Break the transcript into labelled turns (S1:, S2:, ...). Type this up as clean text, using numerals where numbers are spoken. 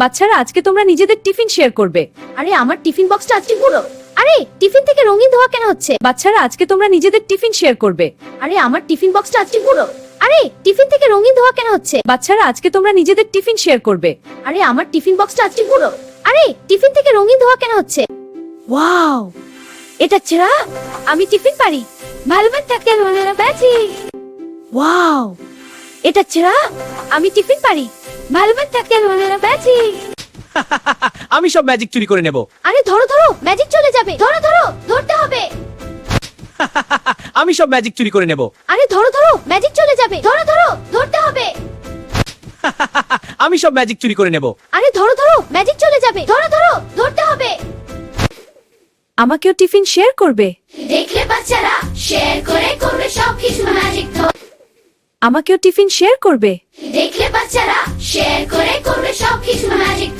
S1: বাচ্চারা আজকে তোমরা নিজেদের টিফিন শেয়ার করবে।
S2: আরে আমার টিফিন বক্সটা আজকে পুরো। আরে টিফিন থেকে রঙিন ধোঁয়া কেন হচ্ছে?
S1: বাচ্চারা আজকে তোমরা নিজেদের টিফিন শেয়ার করবে।
S2: আরে আমার টিফিন বক্সটা আজকে পুরো। আরে টিফিন থেকে রঙিন ধোঁয়া কেন হচ্ছে?
S1: বাচ্চারা আজকে তোমরা নিজেদের টিফিন শেয়ার করবে।
S2: আরে আমার টিফিন বক্সটা আজকে পুরো। আরে টিফিন থেকে রঙিন ধোঁয়া কেন হচ্ছে? ওয়াও, এটা ছেড়া আমি টিফিন পারি। ভালবান থাকে মনে রাখছি। ওয়াও, এটা ছেড়া আমি টিফিন পারি। ভালবান থাকে মনে রাখছি।
S3: আমি সব ম্যাজিক চুরি করে নেব।
S2: আরে ধরো ধরো, ম্যাজিক চলে যাবে। ধরো ধরো, ধরতে হবে।
S3: আমি সব ম্যাজিক চুরি করে নেব।
S2: আরে ধরো ধরো, ম্যাজিক চলে যাবে। ধরো ধরো, ধরতে হবে।
S3: আমি সব ম্যাজিক চুরি করে নেব।
S2: আরে ধরো ধরো, ম্যাজিক চলে যাবে। ধরো ধরো, ধরতে হবে।
S1: আমাকেও টিফিন শেয়ার করবে।
S2: দেখলে বাচ্চারা শেয়ার করে করবে সবকিছু ম্যাজিক।
S1: আমাকেও টিফিন শেয়ার করবে।
S2: দেখলে বাচ্চারা শেয়ার করে করবে সবকিছু ম্যাজিক।